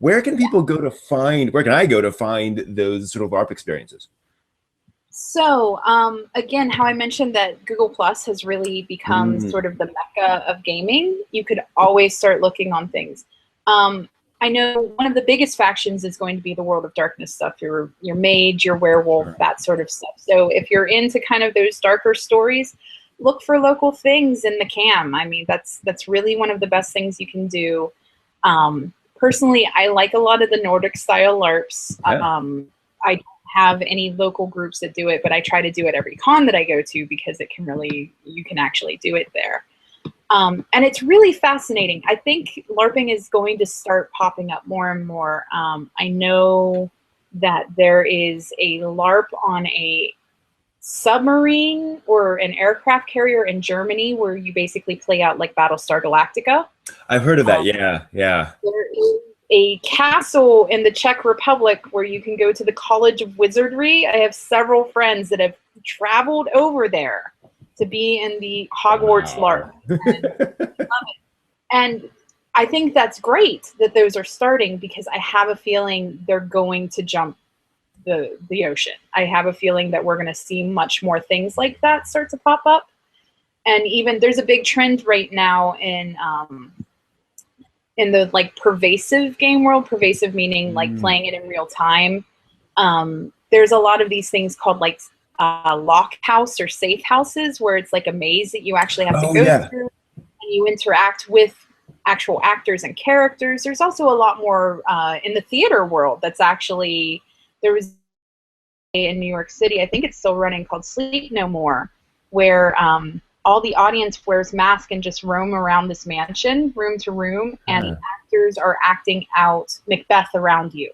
Where can people go to find, where can I go to find those sort of LARP experiences? So, again, how I mentioned that Google Plus has really become sort of the mecca of gaming, you could always start looking on things. I know one of the biggest factions is going to be the World of Darkness stuff, your mage, your werewolf, Sure. that sort of stuff. So if you're into kind of those darker stories, look for local things in the cam. I mean, that's really one of the best things you can do. Personally, I like a lot of the Nordic style LARPs. Yeah. I don't have any local groups that do it, but I try to do it every con that I go to because you can actually do it there. And it's really fascinating. I think LARPing is going to start popping up more and more. I know that there is a LARP on a submarine or an aircraft carrier in Germany where you basically play out like Battlestar Galactica. I've heard of that. Yeah. Yeah. There is a castle in the Czech Republic where you can go to the College of Wizardry. I have several friends that have traveled over there to be in the Hogwarts LARP. And I think that's great that those are starting because I have a feeling they're going to jump the ocean. I have a feeling that we're going to see much more things like that start to pop up. And even there's a big trend right now in the like pervasive game world, pervasive meaning like playing it in real time. There's a lot of these things called like lock house or safe houses where it's like a maze that you actually have to go through and you interact with actual actors and characters. There's also a lot more in the theater world that's actually, there was in New York City, I think it's still running, called Sleep No More, where all the audience wears masks and just roam around this mansion, room to room, and actors are acting out Macbeth around you.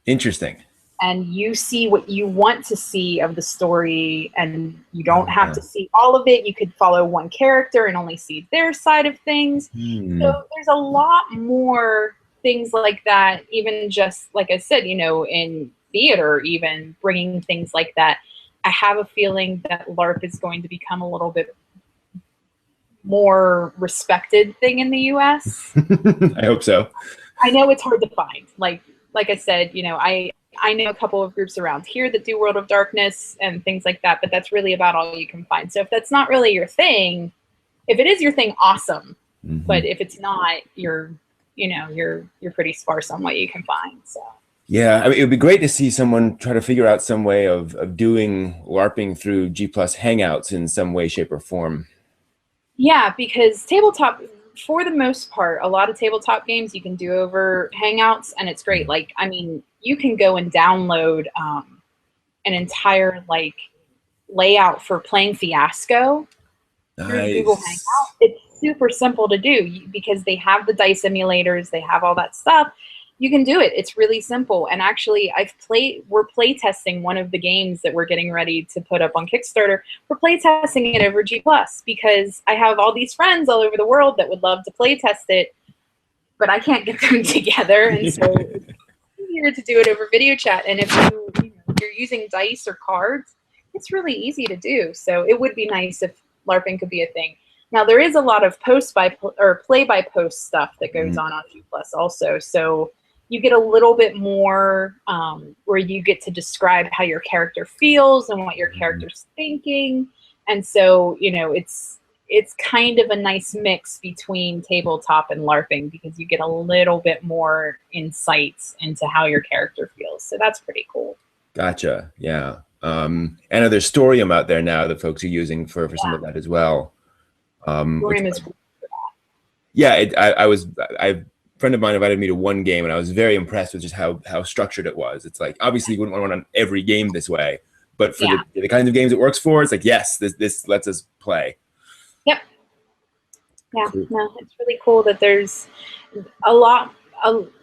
Interesting. And you see what you want to see of the story, and you don't have to see all of it. You could follow one character and only see their side of things. So there's a lot more things like that, even just, like I said, you know, in theater, even bringing things like that. I have a feeling that LARP is going to become a little bit more respected thing in the US. I hope so. I know it's hard to find. Like I said, you know, I know a couple of groups around here that do World of Darkness and things like that, but that's really about all you can find. So if that's not really your thing, if it is your thing, awesome. But if it's not, you're pretty sparse on what you can find. So. Yeah, I mean, it would be great to see someone try to figure out some way of doing LARPing through G Plus Hangouts in some way, shape, or form. Yeah, because tabletop, for the most part, a lot of tabletop games you can do over Hangouts, and it's great. Like, I mean, you can go and download an entire like layout for playing Fiasco through Google Hangout. It's super simple to do because they have the dice emulators, they have all that stuff. You can do it. It's really simple. And actually, we're play testing one of the games that we're getting ready to put up on Kickstarter. We're play testing it over G Plus because I have all these friends all over the world that would love to play test it, but I can't get them together. And so it's easier to do it over video chat. And if you're using dice or cards, it's really easy to do. So it would be nice if LARPing could be a thing. Now there is a lot of play by post stuff that goes on G Plus also. So you get a little bit more where you get to describe how your character feels and what your character's thinking. And so, you know, it's kind of a nice mix between tabletop and LARPing because you get a little bit more insights into how your character feels. So that's pretty cool. Gotcha. Yeah. I know there's Storium out there now that folks are using for some of that as well. Storium is cool for that. Yeah, a friend of mine invited me to one game, and I was very impressed with just how structured it was. It's like, obviously you wouldn't want to run on every game this way, but for the kinds of games it works for, it's like, yes, this lets us play. Yep. Yeah, cool. No, it's really cool that there's a lot.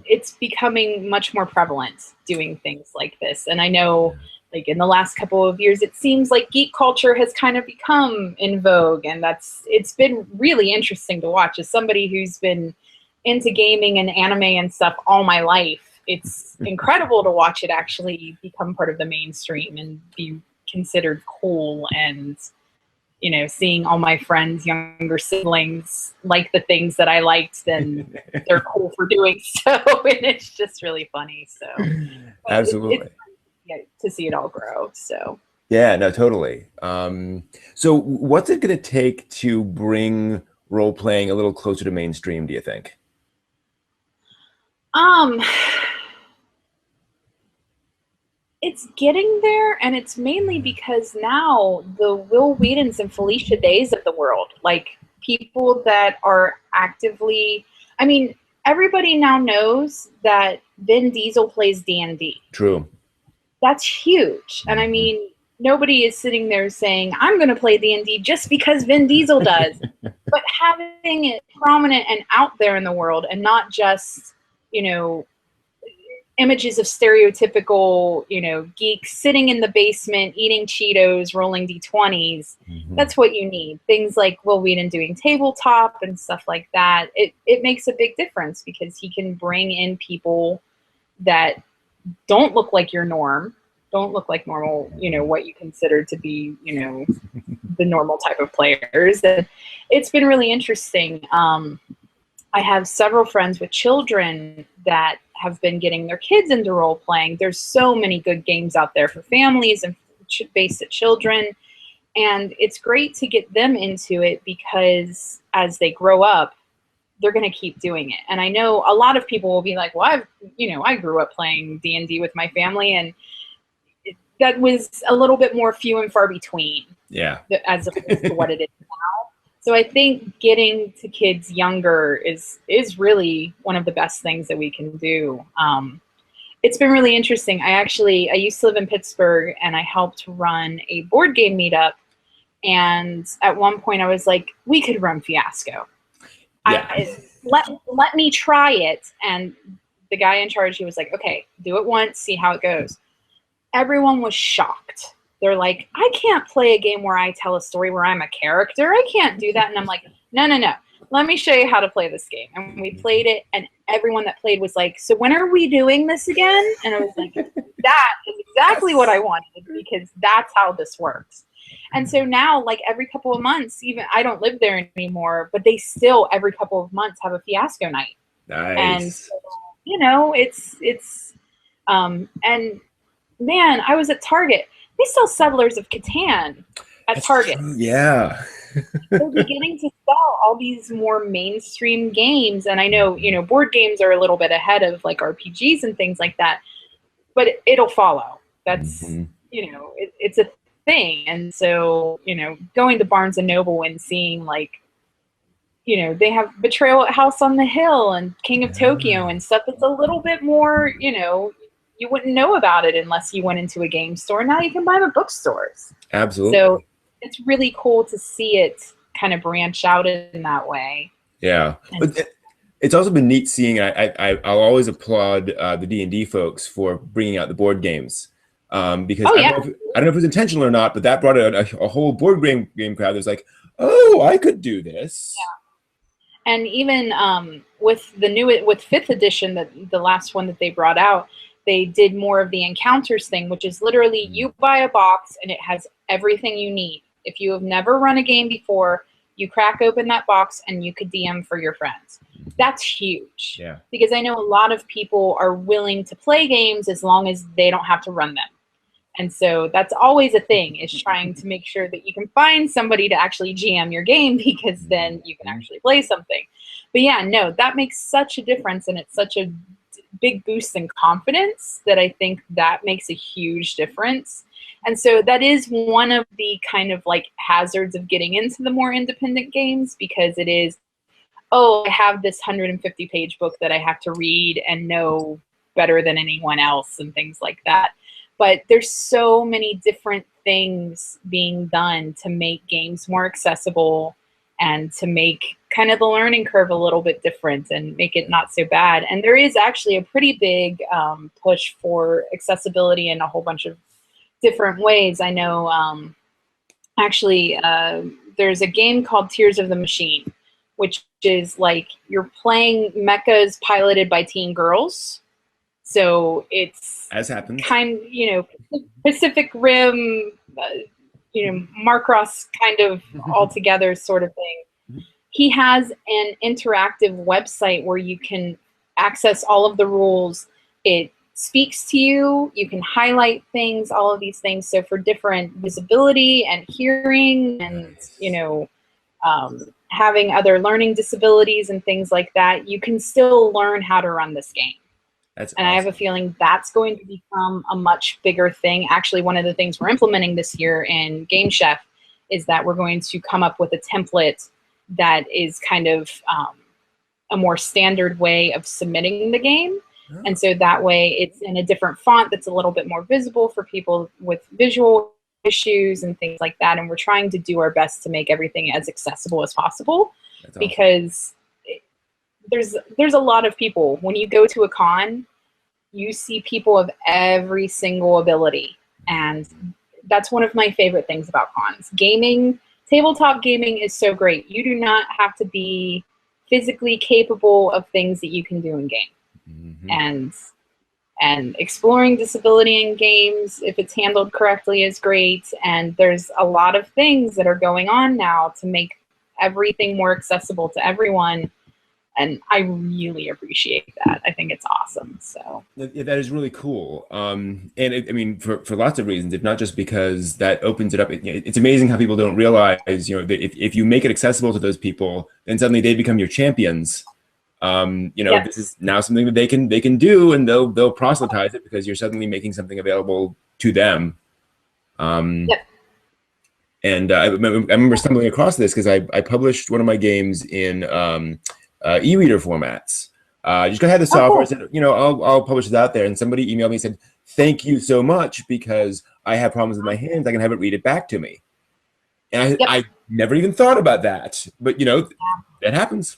It's becoming much more prevalent doing things like this. And I know, like, in the last couple of years, it seems like geek culture has kind of become in vogue, and it's been really interesting to watch. As somebody who's been into gaming and anime and stuff all my life, it's incredible to watch it actually become part of the mainstream and be considered cool. And you know, seeing all my friends, younger siblings like the things that I liked, then they're cool for doing so. And it's just really funny. So Absolutely. it's to see it all grow. So Yeah, no, totally. So what's it going to take to bring role playing a little closer to mainstream, do you think? um it's getting there, and it's mainly because now the Will Whedons and Felicia Days of the world, like people that are actively, I mean, everybody now knows that Vin Diesel plays D&D. True. That's huge. And I mean, nobody is sitting there saying, I'm going to play D&D just because Vin Diesel does. But having it prominent and out there in the world, and not just, you know, images of stereotypical, you know, geeks sitting in the basement eating Cheetos, rolling D20s. That's what you need. Things like Will Wheaton doing tabletop and stuff like that. It makes a big difference because he can bring in people that don't look like your norm, don't look like normal, you know, what you consider to be, you know, the normal type of players. And it's been really interesting. I have several friends with children that have been getting their kids into role playing. There's so many good games out there for families and based at children. And it's great to get them into it because as they grow up, they're going to keep doing it. And I know a lot of people will be like, well, I grew up playing D&D with my family, and that was a little bit more few and far between. Yeah. As opposed to what it is now. So I think getting to kids younger is really one of the best things that we can do. It's been really interesting. I used to live in Pittsburgh, and I helped run a board game meetup. And at one point I was like, we could run Fiasco. Yeah. Let me try it. And the guy in charge, he was like, okay, do it once, see how it goes. Everyone was shocked. They're like, I can't play a game where I tell a story where I'm a character. I can't do that. And I'm like, no. Let me show you how to play this game. And we played it, and everyone that played was like, so when are we doing this again? And I was like, that is exactly what I wanted, because that's how this works. And so now, like every couple of months, even I don't live there anymore, but they still every couple of months have a Fiasco night. Nice. And so, you know, it's and man, I was at Target. They sell Settlers of Catan at Target. True. Yeah. They're beginning to sell all these more mainstream games. And I know, you know, board games are a little bit ahead of like RPGs and things like that, but it'll follow. That's, you know, it's a thing. And so, you know, going to Barnes and Noble and seeing like, you know, they have Betrayal at House on the Hill and King of Tokyo and stuff that's a little bit more, you know, you wouldn't know about it unless you went into a game store. Now you can buy them at bookstores. Absolutely. So it's really cool to see it kind of branch out in that way. Yeah. But it's also been neat seeing, I'll always applaud the D&D folks for bringing out the board games. Because I don't know if it was intentional or not, but that brought a whole board game crowd that's like, oh, I could do this. Yeah. And even with 5th edition, the last one that they brought out, they did more of the encounters thing, which is literally you buy a box and it has everything you need. If you have never run a game before, you crack open that box and you could DM for your friends. That's huge. Yeah. Because I know a lot of people are willing to play games as long as they don't have to run them. And so that's always a thing, is trying to make sure that you can find somebody to actually GM your game, because then you can actually play something. But yeah, no, that makes such a difference, and it's such a big boost in confidence that I think that makes a huge difference. And so that is one of the kind of like hazards of getting into the more independent games, because it is, oh, I have this 150-page book that I have to read and know better than anyone else and things like that. But there's so many different things being done to make games more accessible and to make kind of the learning curve a little bit different and make it not so bad. And there is actually a pretty big push for accessibility in a whole bunch of different ways. I know there's a game called Tears of the Machine, which is like you're playing mechas piloted by teen girls. So it's as happens, Pacific Rim, Marcross kind of all together sort of thing. He has an interactive website where you can access all of the rules. It speaks to you. You can highlight things, all of these things. So for different visibility and hearing and, having other learning disabilities and things like that, you can still learn how to run this game. That's and awesome. I have a feeling that's going to become a much bigger thing. Actually, one of the things we're implementing this year in Game Chef is that we're going to come up with a template that is kind of a more standard way of submitting the game. Oh. And so that way it's in a different font that's a little bit more visible for people with visual issues and things like that. And we're trying to do our best to make everything as accessible as possible. That's awesome. Because there's a lot of people. When you go to a con, you see people of every single ability. And that's one of my favorite things about cons. Gaming, tabletop gaming is so great. You do not have to be physically capable of things that you can do in game. Mm-hmm. And exploring disability in games, if it's handled correctly, is great. And there's a lot of things that are going on now to make everything more accessible to everyone. And I really appreciate that. I think it's awesome. So that is really cool. And I mean, for lots of reasons, if not just because that opens it up. It's amazing how people don't realize, that if you make it accessible to those people, then suddenly they become your champions. Yep. This is now something that they can do, and they'll proselytize it because you're suddenly making something available to them. Yep. And I remember stumbling across this because I published one of my games in e-reader formats. Just go ahead the software. I said, I'll publish it out there. And somebody emailed me and said, "Thank you so much, because I have problems with my hands. I can have it read it back to me." And I never even thought about that, but that happens.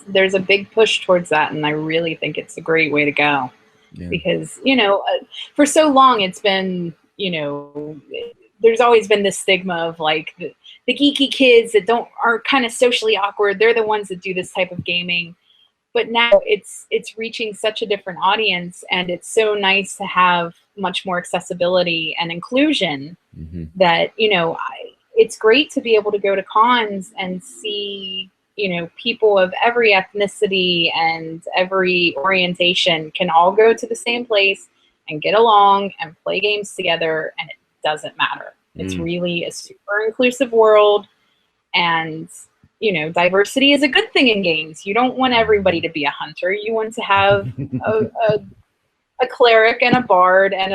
There's a big push towards that, and I really think it's a great way to go. Yeah. Because for so long it's been there's always been this stigma of like the geeky kids that are kind of socially awkward. They're the ones that do this type of gaming. But now it's reaching such a different audience, and it's so nice to have much more accessibility and inclusion. Mm-hmm. That it's great to be able to go to cons and see people of every ethnicity and every orientation can all go to the same place and get along and play games together, and it doesn't matter. It's really a super inclusive world, and diversity is a good thing in games. You don't want everybody to be a hunter. You want to have a cleric and a bard and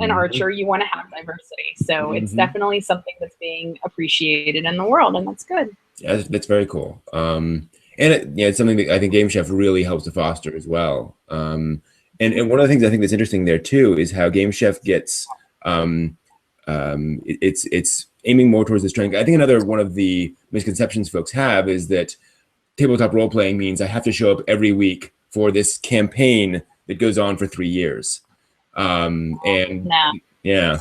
an archer. You want to have diversity. So it's definitely something that's being appreciated in the world, and that's good. Yeah, that's very cool. And it's something that I think Game Chef really helps to foster as well. And one of the things I think that's interesting there too is how Game Chef gets it's aiming more towards this trend. I think another one of the misconceptions folks have is that tabletop role playing means I have to show up every week for this campaign that goes on for 3 years. Yeah.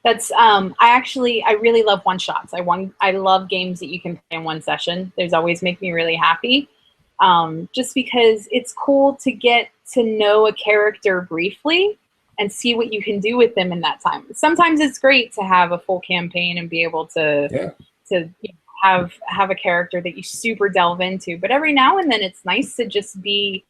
That's I really love one shots. I love games that you can play in one session. Those always make me really happy. Just because it's cool to get to know a character briefly and see what you can do with them in that time. Sometimes it's great to have a full campaign and be able to have a character that you super delve into. But every now and then it's nice to just be,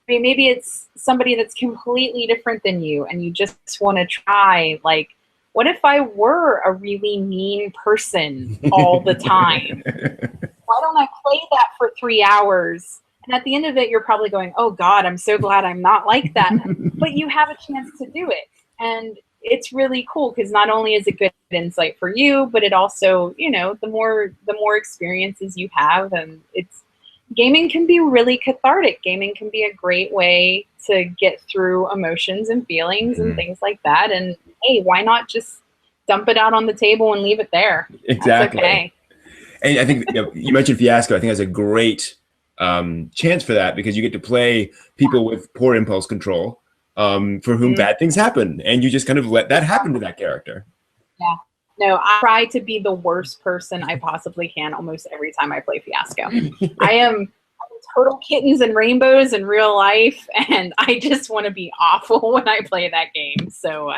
maybe it's somebody that's completely different than you and you just want to try, like, what if I were a really mean person all the time? Why don't I play that for 3 hours? And at the end of it, you're probably going, "Oh God, I'm so glad I'm not like that." But you have a chance to do it. And it's really cool because not only is it good insight for you, but it also, the more experiences you have, and gaming can be really cathartic. Gaming can be a great way to get through emotions and feelings and things like that. And hey, why not just dump it out on the table and leave it there? Exactly. That's okay. And I think you mentioned Fiasco. I think that's a great chance for that, because you get to play people with poor impulse control, for whom bad things happen, and you just kind of let that happen to that character. Yeah. No, I try to be the worst person I possibly can almost every time I play Fiasco. I'm total kittens and rainbows in real life, and I just want to be awful when I play that game. So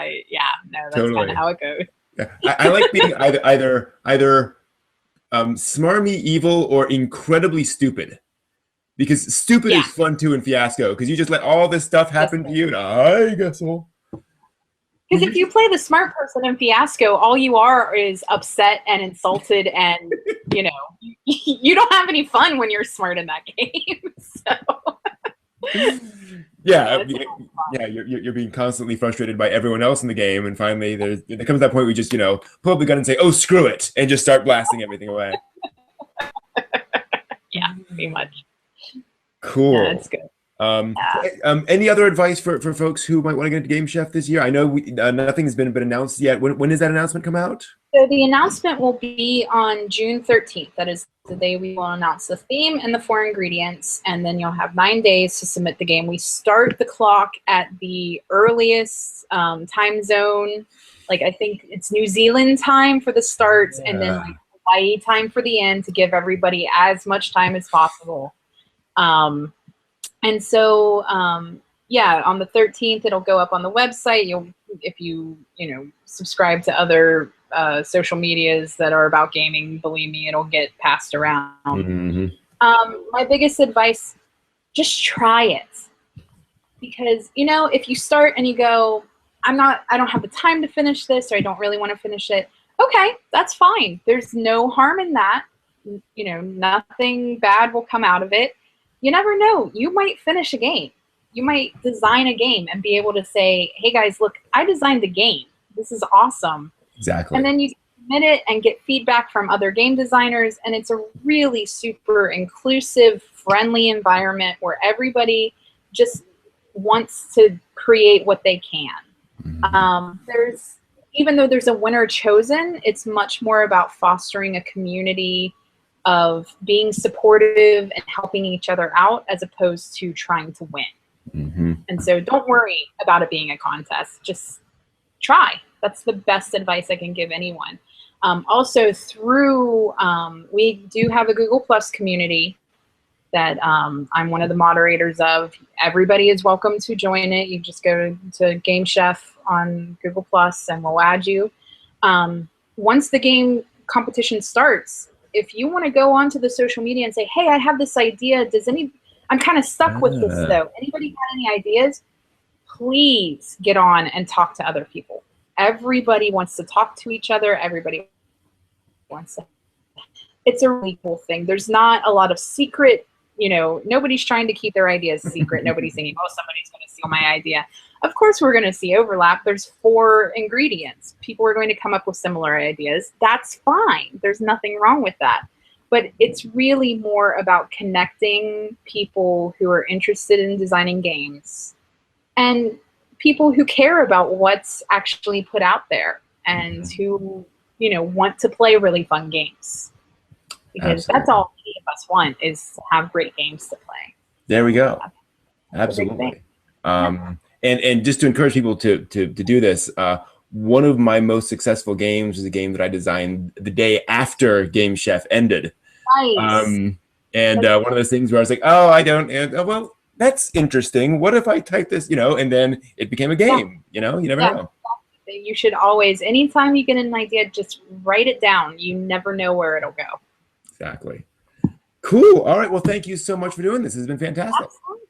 that's Totally. kind of how it goes. Yeah. I like being either smarmy evil or incredibly stupid, because stupid is fun too in Fiasco, because you just let all this stuff happen to you, and I guess so. Because if you play the smart person in Fiasco, all you are is upset and insulted, and you don't have any fun when you're smart in that game. So you're being constantly frustrated by everyone else in the game, and finally there comes that point where you just pull up the gun and say, "Oh, screw it," and just start blasting everything away. Yeah, pretty much. Cool. Yeah, that's good. Any other advice for folks who might want to get into Game Chef this year? I know nothing's been announced yet. When does that announcement come out? So the announcement will be on June 13th. That is the day we will announce the theme and the 4 ingredients, and then you'll have 9 days to submit the game. We start the clock at the earliest time zone. Like, I think it's New Zealand time for the start, and then like Hawaii time for the end, to give everybody as much time as possible. And so, on the 13th, it'll go up on the website. If you subscribe to other social medias that are about gaming, believe me, it'll get passed around. Mm-hmm. My biggest advice, just try it. Because, if you start and you go, I don't have the time to finish this, or I don't really want to finish it. Okay, that's fine. There's no harm in that. Nothing bad will come out of it. You never know. You might finish a game. You might design a game and be able to say, hey guys, look, I designed the game. This is awesome. Exactly. And then you submit it and get feedback from other game designers. And it's a really super inclusive, friendly environment where everybody just wants to create what they can. Mm-hmm. Even though there's a winner chosen, it's much more about fostering a community of being supportive and helping each other out, as opposed to trying to win. Mm-hmm. And so don't worry about it being a contest. Just try. That's the best advice I can give anyone. Also, we do have a Google Plus community that I'm one of the moderators of. Everybody is welcome to join it. You just go to Game Chef on Google Plus and we'll add you. Once the game competition starts, if you want to go onto the social media and say, hey, I have this idea. I'm kind of stuck with this though. Anybody got any ideas? Please get on and talk to other people. Everybody wants to talk to each other. Everybody wants to. It's a really cool thing. There's not a lot of secret, nobody's trying to keep their ideas secret. Nobody's thinking, oh, somebody's going to steal my idea. Of course, we're going to see overlap. There's 4 ingredients. People are going to come up with similar ideas. That's fine. There's nothing wrong with that. But it's really more about connecting people who are interested in designing games and people who care about what's actually put out there and who, want to play really fun games. Because that's all any of us want, is to have great games to play. There we go. Absolutely. And just to encourage people to do this, one of my most successful games was a game that I designed the day after Game Chef ended. Nice. One of those things where I was like, oh, I don't, well, that's interesting. What if I type this, and then it became a game, you never know. You should always, anytime you get an idea, just write it down. You never know where it'll go. Exactly. Cool. All right. Well, thank you so much for doing this. This has been fantastic. Absolutely.